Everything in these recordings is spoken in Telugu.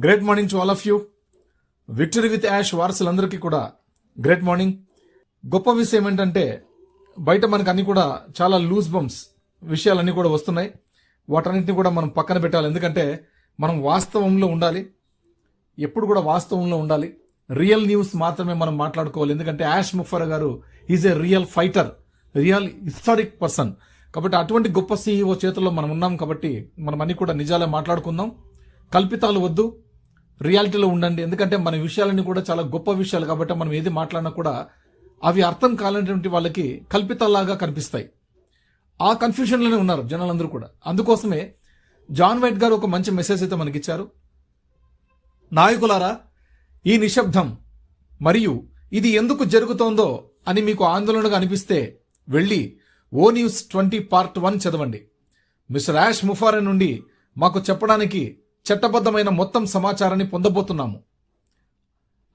Great morning to all of you. Victory with Yash వారసులందరికీ కూడా గ్రేట్ మార్నింగ్. గొప్ప విషయం ఏంటంటే బయట మనకు అన్ని కూడా చాలా లూజ్ బంప్స్ విషయాలన్నీ కూడా వస్తున్నాయి. వాటన్నింటినీ కూడా మనం పక్కన పెట్టాలి. ఎందుకంటే మనం వాస్తవంలో ఉండాలి, ఎప్పుడు కూడా వాస్తవంలో ఉండాలి. రియల్ న్యూస్ మాత్రమే మనం మాట్లాడుకోవాలి. ఎందుకంటే యాష్ ముఫర్ గారు is a real fighter, real historic person. కాబట్టి అటువంటి గొప్ప సీఈఓ చేతుల్లో మనం ఉన్నాం. కాబట్టి మనం అన్ని కూడా నిజాలే మాట్లాడుకుందాం. కల్పితాలు వద్దు, రియాలిటీలో ఉండండి. ఎందుకంటే మన విషయాలన్నీ కూడా చాలా గొప్ప విషయాలు కాబట్టి మనం ఏది మాట్లాడినా కూడా అవి అర్థం కాలేనటువంటి వాళ్ళకి కల్పితాల్లాగా కనిపిస్తాయి. ఆ కన్ఫ్యూజన్లోనే ఉన్నారు జనాలందరూ కూడా. అందుకోసమే జాన్ వైట్ గారు ఒక మంచి మెసేజ్ అయితే మనకిచ్చారు. నాయకులారా, ఈ నిశ్శబ్దం మరియు ఇది ఎందుకు జరుగుతోందో అని మీకు ఆందోళనగా అనిపిస్తే వెళ్ళి ఓ న్యూస్ 20 పార్ట్ 1 చదవండి. మిస్టర్ యాష్ ముఫారే నుండి మాకు చెప్పడానికి చట్టబద్ధమైన మొత్తం సమాచారాన్ని పొందబోతున్నాము.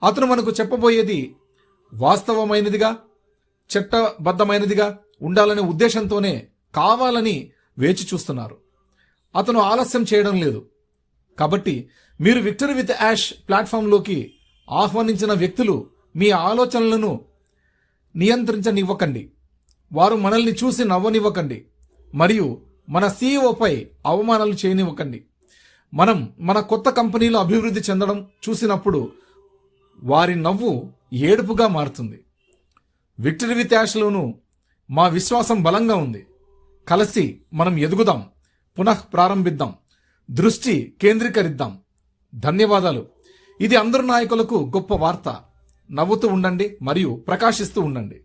అతను మనకు చెప్పబోయేది వాస్తవమైనదిగా, చట్టబద్ధమైనదిగా ఉండాలనే ఉద్దేశంతోనే కావాలని వేచి చూస్తున్నారు. అతను ఆలస్యం చేయడం లేదు. కాబట్టి మీరు విక్టరీ విత్ యాష్ ప్లాట్ఫామ్లోకి ఆహ్వానించిన వ్యక్తులు మీ ఆలోచనలను నియంత్రించనివ్వకండి. వారు మనల్ని చూసి నవ్వనివ్వకండి మరియు మన సీఈఓపై అవమానాలు చేయనివ్వకండి. మనం మన కొత్త కంపెనీలో అభివృద్ధి చెందడం చూసినప్పుడు వారి నవ్వు ఏడుపుగా మారుతుంది. విక్టరీ విత్ యాష్లోనూ మా విశ్వాసం బలంగా ఉంది. కలిసి మనం ఎదుగుదాం, పునః ప్రారంభిద్దాం, దృష్టి కేంద్రీకరిద్దాం. ధన్యవాదాలు. ఇది అందరు నాయకులకు గొప్ప వార్త. నవ్వుతూ ఉండండి మరియు ప్రకాశిస్తూ ఉండండి.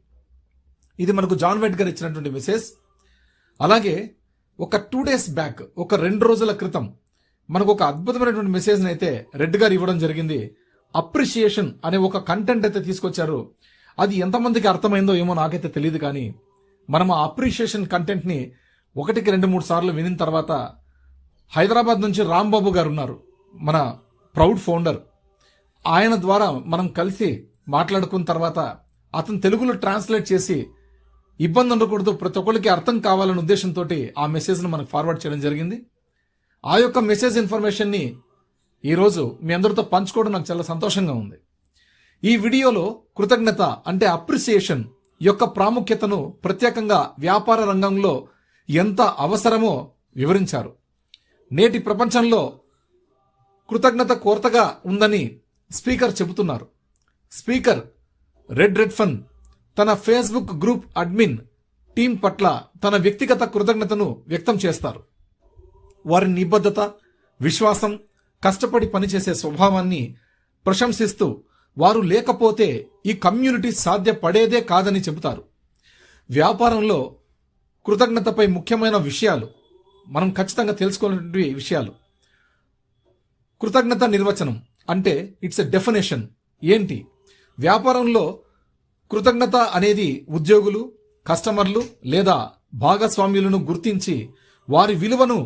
ఇది మనకు జాన్ వైట్ గారు ఇచ్చినటువంటి మెసేజ్. అలాగే ఒక 2 days బ్యాక్, ఒక 2 రోజుల క్రితం మనకు ఒక అద్భుతమైనటువంటి మెసేజ్ని అయితే రెడ్ గారు ఇవ్వడం జరిగింది. అప్రిషియేషన్ అనే ఒక కంటెంట్ అయితే తీసుకొచ్చారు. అది ఎంతమందికి అర్థమైందో ఏమో నాకైతే తెలియదు. కానీ మనం ఆ అప్రిషియేషన్ కంటెంట్ని 1కి 2-3 సార్లు వినిన తర్వాత హైదరాబాద్ నుంచి రాంబాబు గారు ఉన్నారు, మన ప్రౌడ్ ఫౌండర్. ఆయన ద్వారా మనం కలిసి మాట్లాడుకున్న తర్వాత అతను తెలుగులో ట్రాన్స్లేట్ చేసి ఇబ్బంది ఉండకూడదు, ప్రతి ఒక్కరికి అర్థం కావాలనే ఉద్దేశంతో ఆ మెసేజ్ను మనకు ఫార్వర్డ్ చేయడం జరిగింది. ఆ యొక్క మెసేజ్ ఇన్ఫర్మేషన్ని ఈరోజు మీ అందరితో పంచుకోవడం నాకు చాలా సంతోషంగా ఉంది. ఈ వీడియోలో కృతజ్ఞత అంటే అప్రిసియేషన్ యొక్క ప్రాముఖ్యతను ప్రత్యేకంగా వ్యాపార రంగంలో ఎంత అవసరమో వివరించారు. నేటి ప్రపంచంలో కృతజ్ఞత కొరతగా ఉందని స్పీకర్ చెబుతున్నారు. స్పీకర్ రెడ్ఫన్ తన ఫేస్బుక్ గ్రూప్ అడ్మిన్ టీం పట్ల తన వ్యక్తిగత కృతజ్ఞతను వ్యక్తం చేస్తారు. వారి నిబద్ధత, విశ్వాసం, కష్టపడి పనిచేసే స్వభావాన్ని ప్రశంసిస్తూ వారు లేకపోతే ఈ కమ్యూనిటీ సాధ్యపడేదే కాదని చెబుతారు. వ్యాపారంలో కృతజ్ఞతపై ముఖ్యమైన విషయాలు మనం ఖచ్చితంగా తెలుసుకోవాలనే విషయాలు. కృతజ్ఞత నిర్వచనం అంటే ఇట్స్ ఎ డెఫినేషన్ ఏంటి? వ్యాపారంలో కృతజ్ఞత అనేది ఉద్యోగులు, కస్టమర్లు లేదా భాగస్వామ్యులను గుర్తించి వారి విలువను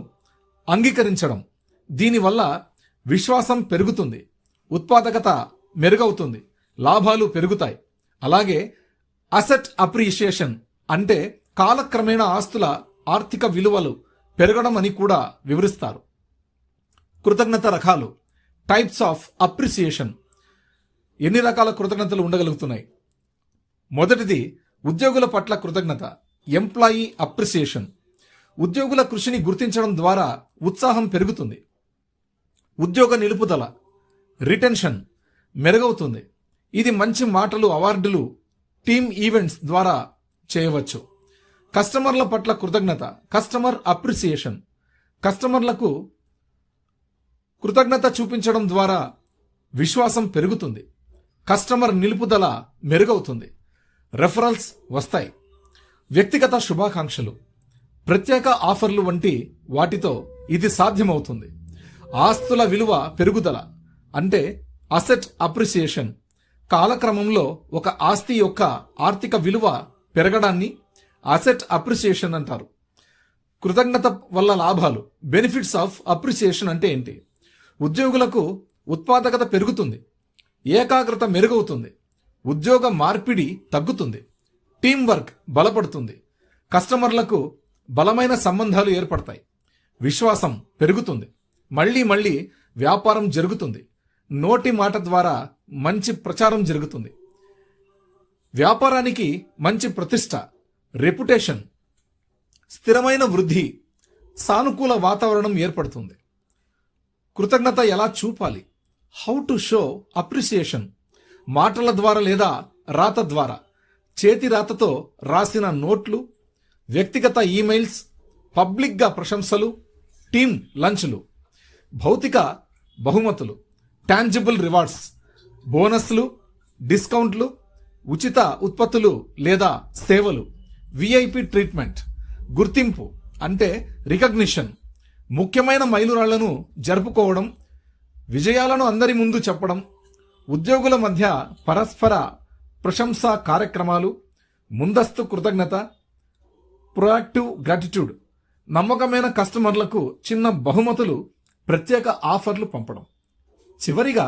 అంగీకరించడం. దీనివల్ల విశ్వాసం పెరుగుతుంది, ఉత్పాదకత మెరుగవుతుంది, లాభాలు పెరుగుతాయి. అలాగే అసెట్ అప్రిషియేషన్ అంటే కాలక్రమేణా ఆస్తుల ఆర్థిక విలువలు పెరగడం అని కూడా వివరిస్తారు. కృతజ్ఞత రకాలు, టైప్స్ ఆఫ్ అప్రిసియేషన్. ఎన్ని రకాల కృతజ్ఞతలు ఉండగలుగుతున్నాయి? మొదటిది ఉద్యోగుల పట్ల కృతజ్ఞత, ఎంప్లాయీ అప్రిసియేషన్. ఉద్యోగుల కృషిని గుర్తించడం ద్వారా ఉత్సాహం పెరుగుతుంది. ఉద్యోగ నిలుపుదల, రిటెన్షన్ మెరుగవుతుంది. ఇది మంచి మాటలు, అవార్డులు, టీమ్ ఈవెంట్స్ ద్వారా చేయవచ్చు. కస్టమర్ల పట్ల కృతజ్ఞత, కస్టమర్ అప్రిసియేషన్. కస్టమర్లకు కృతజ్ఞత చూపించడం ద్వారా విశ్వాసం పెరుగుతుంది. కస్టమర్ నిలుపుదల మెరుగవుతుంది. రెఫరల్స్ వస్తాయి. వ్యక్తిగత శుభాకాంక్షలు, ప్రత్యేక ఆఫర్లు వంటి వాటితో ఇది సాధ్యమవుతుంది. ఆస్తుల విలువ పెరుగుదల అంటే అసెట్ అప్రిసియేషన్. కాలక్రమంలో ఒక ఆస్తి యొక్క ఆర్థిక విలువ పెరగడాన్ని అసెట్ అప్రిసియేషన్ అంటారు. కృతజ్ఞత వల్ల లాభాలు, బెనిఫిట్స్ ఆఫ్ అప్రిసియేషన్ అంటే ఏంటి? ఉద్యోగులకు ఉత్పాదకత పెరుగుతుంది, ఏకాగ్రత మెరుగవుతుంది, ఉద్యోగ మార్పిడి తగ్గుతుంది, టీం వర్క్ బలపడుతుంది, కస్టమర్లకు బలమైన సంబంధాలు ఏర్పడతాయి, విశ్వాసం పెరుగుతుంది, మళ్ళీ వ్యాపారం జరుగుతుంది. నోటి మాట ద్వారా మంచి ప్రచారం జరుగుతుంది. వ్యాపారానికి మంచి ప్రతిష్ట, రెప్యుటేషన్, స్థిరమైన వృద్ధి, సానుకూల వాతావరణం ఏర్పడుతుంది. కృతజ్ఞత ఎలా చూపాలి? How to show appreciation. మాటల ద్వారా లేదా రాత ద్వారా, చేతి రాతతో రాసిన నోట్లు, వ్యక్తిగత ఈమెయిల్స్, పబ్లిక్గా ప్రశంసలు, టీమ్ లంచ్లు, భౌతిక బహుమతులు, టాంజిబుల్ రివార్డ్స్, బోనస్లు, డిస్కౌంట్లు, ఉచిత ఉత్పత్తులు లేదా సేవలు, విఐపి ట్రీట్మెంట్, గుర్తింపు అంటే రికగ్నిషన్, ముఖ్యమైన మైలురాళ్లను జరుపుకోవడం, విజయాలను అందరి ముందు చెప్పడం, ఉద్యోగుల మధ్య పరస్పర ప్రశంసా కార్యక్రమాలు, ముందస్తు కృతజ్ఞత, ప్రొయాక్టివ్ గ్రాటిట్యూడ్, నమ్మకమైన కస్టమర్లకు చిన్న బహుమతులు, ప్రత్యేక ఆఫర్లు పంపడం. చివరిగా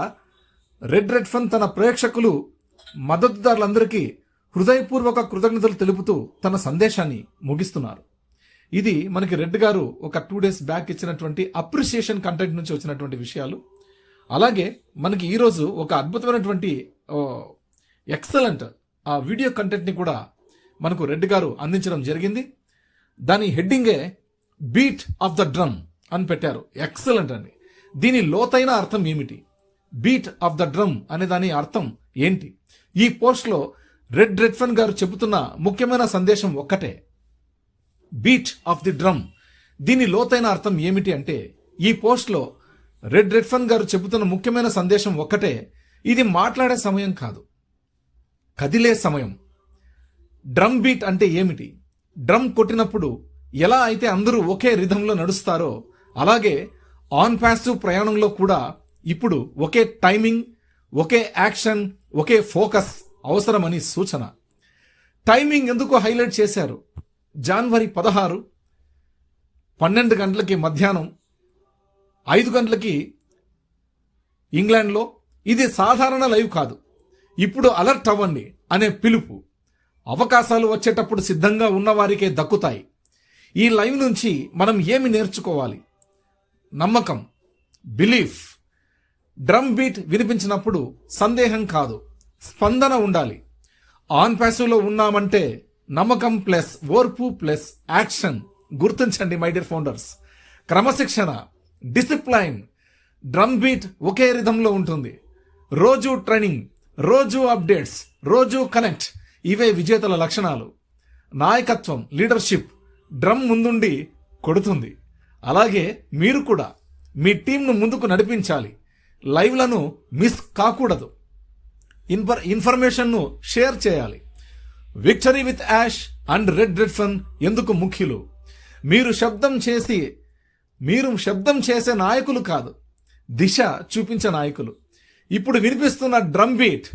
రెడ్ రెడ్ఫన్ తన ప్రేక్షకులు, మద్దతుదారులందరికీ హృదయపూర్వక కృతజ్ఞతలు తెలుపుతూ తన సందేశాన్ని ముగిస్తున్నారు. ఇది మనకి రెడ్ గారు ఒక 2 days బ్యాక్ ఇచ్చినటువంటి అప్రిసియేషన్ కంటెంట్ నుంచి వచ్చినటువంటి విషయాలు. అలాగే మనకి ఈరోజు ఒక అద్భుతమైనటువంటి ఎక్సలెంట్ ఆ వీడియో కంటెంట్ని కూడా మనకు రెడ్ గారు అందించడం జరిగింది. దాని హెడ్డింగే బీట్ ఆఫ్ ద డ్రమ్ అని పెట్టారు. ఎక్సలెంట్ అండి. దీని లోతైన అర్థం ఏమిటి? బీట్ ఆఫ్ ద డ్రమ్ అనే దాని అర్థం ఏంటి? ఈ పోస్ట్లో రెడ్ రెడ్ఫన్ గారు చెబుతున్న ముఖ్యమైన సందేశం ఒక్కటే, బీట్ ఆఫ్ ది డ్రమ్. దీని లోతైన అర్థం ఏమిటి అంటే, ఈ పోస్ట్లో రెడ్ రెడ్ఫన్ గారు చెబుతున్న ముఖ్యమైన సందేశం ఒక్కటే, ఇది మాట్లాడే సమయం కాదు, కదిలే సమయం. డ్రమ్ బీట్ అంటే ఏమిటి? డ్రమ్ కొట్టినప్పుడు ఎలా అయితే అందరూ ఒకే రిథంలో నడుస్తారో, అలాగే ఆన్ పాసివ్ ప్రయాణంలో కూడా ఇప్పుడు ఒకే టైమింగ్, ఒకే యాక్షన్, ఒకే ఫోకస్ అవసరమని సూచన. టైమింగ్ ఎందుకు హైలైట్ చేశారు? జనవరి 16, 12 గంటలకి మధ్యాహ్నం 5 గంటలకి ఇంగ్లాండ్లో. ఇది సాధారణ లైవ్ కాదు. ఇప్పుడు అలర్ట్ అవ్వండి అనే పిలుపు. అవకాశాలు వచ్చేటప్పుడు సిద్ధంగా ఉన్నవారికే దక్కుతాయి. ఈ లైవ్ నుంచి మనం ఏమి నేర్చుకోవాలి? నమ్మకం, బిలీఫ్. డ్రమ్ బీట్ వినిపించినప్పుడు సందేహం కాదు, స్పందన ఉండాలి. ఆన్ ప్యాసివ్లో ఉన్నామంటే నమ్మకం ప్లస్ ఓర్పు ప్లస్ యాక్షన్. గుర్తించండి మై డియర్ ఫౌండర్స్, క్రమశిక్షణ, డిసిప్లైన్. డ్రమ్ బీట్ ఒకే రిథంలో ఉంటుంది. రోజు ట్రైనింగ్, రోజు అప్డేట్స్, రోజు కనెక్ట్. ఇవే విజేతల లక్షణాలు. నాయకత్వం, లీడర్షిప్. డ్రమ్ ముందుండి కొడుతుంది. అలాగే మీరు కూడా మీ టీంను ముందుకు నడిపించాలి. లైవ్లను మిస్ కాకూడదు. ఇన్ఫర్మేషన్ను షేర్ చేయాలి. Victory with Yash and red రెడ్ఫన్ ఎందుకు ముఖ్యులు? మీరు శబ్దం చేసే నాయకులు కాదు, దిశ చూపించే నాయకులు. ఇప్పుడు వినిపిస్తున్న drum beat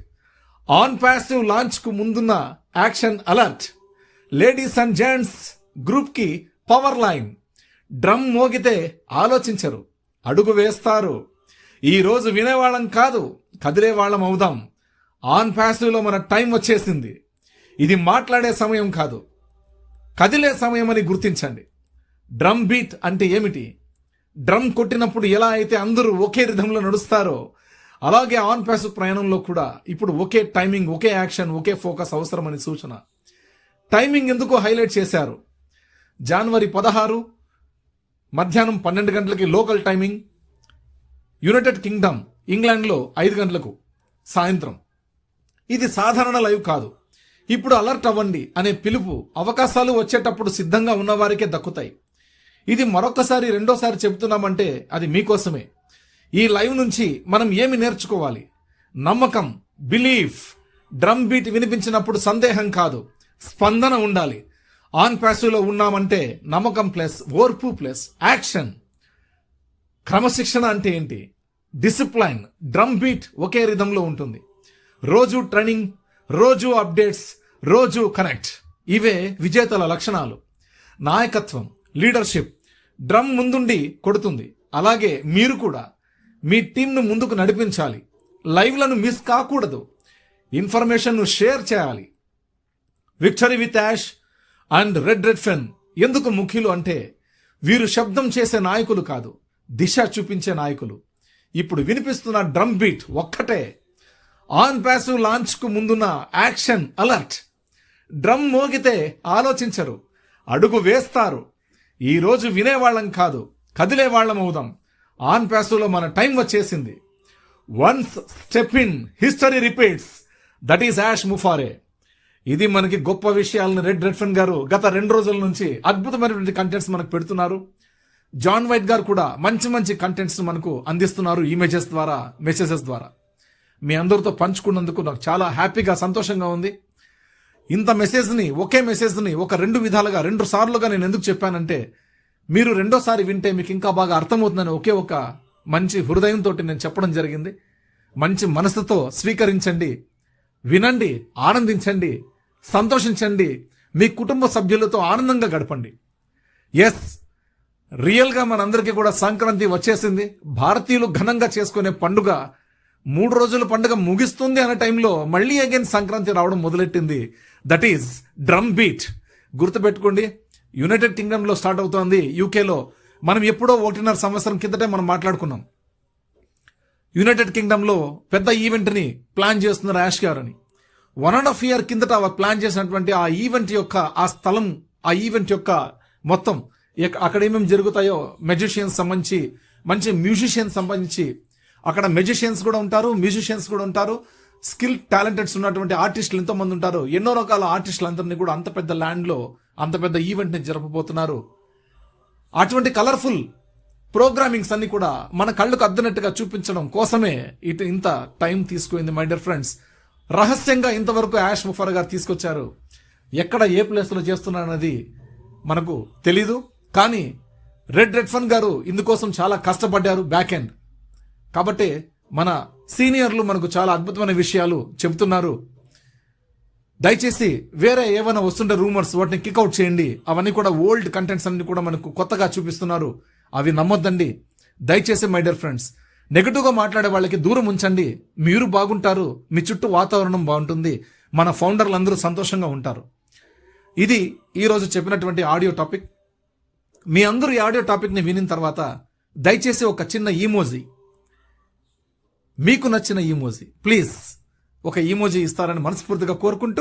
on passive launch కు ముందున్న action alert. Ladies and gents group కి పవర్ లైన్. డ్రమ్ మోగితే ఆలోచించరు, అడుగు వేస్తారు. ఈ రోజు వినేవాళ్ళం కాదు, కదిలే వాళ్ళం అవుదాం. ఆన్ పాసివ్లో మన టైం వచ్చేసింది. ఇది మాట్లాడే సమయం కాదు, కదిలే సమయం అని గుర్తించండి. డ్రమ్ బీట్ అంటే ఏమిటి? డ్రమ్ కొట్టినప్పుడు ఎలా అయితే అందరూ ఒకే రిథంలో నడుస్తారో, అలాగే ఆన్ పాసివ్ ప్రయాణంలో కూడా ఇప్పుడు ఒకే టైమింగ్, ఒకే యాక్షన్, ఒకే ఫోకస్ అవసరమని సూచన. టైమింగ్ ఎందుకు హైలైట్ చేశారు? జనవరి 16 మధ్యాహ్నం 12 గంటలకి లోకల్ టైమింగ్. యునైటెడ్ కింగ్డమ్ ఇంగ్లాండ్లో 5 గంటలకు సాయంత్రం. ఇది సాధారణ లైవ్ కాదు. ఇప్పుడు అలర్ట్ అవ్వండి అనే పిలుపు అవకాశాలు వచ్చేటప్పుడు సిద్ధంగా ఉన్నవారికే దక్కుతాయి. ఇది మరొకసారి రెండోసారి చెబుతున్నామంటే అది మీకోసమే. ఈ లైవ్ నుంచి మనం ఏమి నేర్చుకోవాలి? నమ్మకం, బిలీఫ్. డ్రమ్ బీట్ వినిపించినప్పుడు సందేహం కాదు, స్పందన ఉండాలి. ఆన్ ప్యాసివ్లో ఉన్నామంటే నమ్మకం ప్లస్ ఓర్పు ప్లస్ యాక్షన్. క్రమశిక్షణ అంటే ఏంటి? డిసిప్లైన్. డ్రమ్ బీట్ ఒకే రిథంలో ఉంటుంది. రోజు ట్రైనింగ్, రోజు అప్డేట్స్, రోజు కనెక్ట్. ఇవే విజేతల లక్షణాలు. నాయకత్వం, లీడర్షిప్. డ్రమ్ ముందుండి కొడుతుంది. అలాగే మీరు కూడా మీ టీంను ముందుకు నడిపించాలి. లైవ్లను మిస్ కాకూడదు. ఇన్ఫర్మేషన్ను షేర్ చేయాలి. Victory with Yash and red రెడ్ఫన్ ఎందుకు ముఖ్యులు అంటే, వీరు శబ్దం చేసే నాయకులు కాదు, దిశ చూపించే నాయకులు. ఇప్పుడు వినిపిస్తున్న డ్రమ్ బీట్ ఒక్కటే ఆన్ ప్యాసివ్ లాంచ్ కు ముందున్న యాక్షన్ అలర్ట్. డ్రమ్ మోగితే ఆలోచించరు, అడుగు వేస్తారు. ఈరోజు వినేవాళ్ళం కాదు, కదిలేవాళ్ళం అవుదాం. ఆన్ ప్యాసివ్లో మన టైం వచ్చేసింది. Once step in, history repeats. That is Yash ముఫారే. ఇది మనకి గొప్ప విషయాలను రెడ్ఫెన్ గారు గత 2 రోజుల నుంచి అద్భుతమైనటువంటి కంటెంట్స్ మనకు పెడుతున్నారు. జాన్ వైట్ గారు కూడా మంచి మంచి కంటెంట్స్ మనకు అందిస్తున్నారు ఇమేజెస్ ద్వారా, మెసేజెస్ ద్వారా. మీ అందరితో పంచుకున్నందుకు నాకు చాలా హ్యాపీగా, సంతోషంగా ఉంది. ఇంత మెసేజ్ని, ఒకే మెసేజ్ని ఒక 2 విధాలుగా, 2 సార్లుగా నేను ఎందుకు చెప్పానంటే, మీరు రెండోసారి వింటే మీకు ఇంకా బాగా అర్థమవుతుందని ఒకే ఒక మంచి హృదయంతో నేను చెప్పడం జరిగింది. మంచి మనసుతో స్వీకరించండి, వినండి, ఆనందించండి, సంతోషించండి, మీ కుటుంబ సభ్యులతో ఆనందంగా గడపండి. ఎస్, రియల్గా మనందరికీ కూడా సంక్రాంతి వచ్చేసింది. భారతీయులు ఘనంగా చేసుకునే పండుగ 3 రోజుల పండుగ ముగిస్తుంది అనే టైంలో మళ్ళీ అగైన్ సంక్రాంతి రావడం మొదలెట్టింది. That is drum beat. గుర్తుపెట్టుకోండి, యునైటెడ్ కింగ్డమ్లో స్టార్ట్ అవుతోంది, యూకేలో. మనం ఎప్పుడో 1.5 సంవత్సరం కిందటే మనం మాట్లాడుకున్నాం. యునైటెడ్ కింగ్డమ్లో పెద్ద ఈవెంట్ని ప్లాన్ చేస్తున్నారు యాష్ గారు అని. 1.5 year కిందట ప్లాన్ చేసినటువంటి ఆ ఈవెంట్ యొక్క ఆ స్థలం, ఆ ఈవెంట్ యొక్క మొత్తం అక్కడ ఏమేమి జరుగుతాయో, మెజిషియన్స్ సంబంధించి, మంచి మ్యూజిషియన్స్ సంబంధించి, అక్కడ మెజిషియన్స్ కూడా ఉంటారు, మ్యూజిషియన్స్ కూడా ఉంటారు, స్కిల్ టాలెంటెడ్స్ ఉన్నటువంటి ఆర్టిస్టులు ఎంతో మంది ఉంటారు. ఎన్నో రకాల ఆర్టిస్టులందరినీ కూడా అంత పెద్ద ల్యాండ్లో అంత పెద్ద ఈవెంట్ని జరపబోతున్నారు. అటువంటి కలర్ఫుల్ ప్రోగ్రామింగ్స్ అన్ని కూడా మన కళ్ళకు అద్దనట్టుగా చూపించడం కోసమే ఇంత టైం తీసుకుంది మై డియర్ ఫ్రెండ్స్. రహస్యంగా ఇంతవరకు యాష్ ముఫారే గారు తీసుకొచ్చారు. ఎక్కడ ఏ ప్లేస్లో చేస్తున్నారన్నది మనకు తెలీదు. కానీ రెడ్ఫెన్ గారు ఇందుకోసం చాలా కష్టపడ్డారు బ్యాక్ ఎండ్. కాబట్టి మన సీనియర్లు మనకు చాలా అద్భుతమైన విషయాలు చెబుతున్నారు. దయచేసి వేరే ఏమైనా వస్తుంటే రూమర్స్, వాటిని కిక్అవుట్ చేయండి. అవన్నీ కూడా ఓల్డ్ కంటెంట్స్ అన్ని కూడా మనకు కొత్తగా చూపిస్తున్నారు, అవి నమ్మొద్దండి దయచేసి మై డియర్ ఫ్రెండ్స్. నెగటివ్గా మాట్లాడే వాళ్ళకి దూరం ఉంచండి. మీరు బాగుంటారు, మీ చుట్టూ వాతావరణం బాగుంటుంది, మన ఫౌండర్లు అందరూ సంతోషంగా ఉంటారు. ఇది ఈరోజు చెప్పినటువంటి ఆడియో టాపిక్. మీ అందరూ ఈ ఆడియో టాపిక్ని వినిన తర్వాత దయచేసి ఒక చిన్న ఈమోజీ, మీకు నచ్చిన ఈమోజీ, ప్లీజ్ ఒక ఈమోజీ ఇస్తారని మనస్ఫూర్తిగా కోరుకుంటూ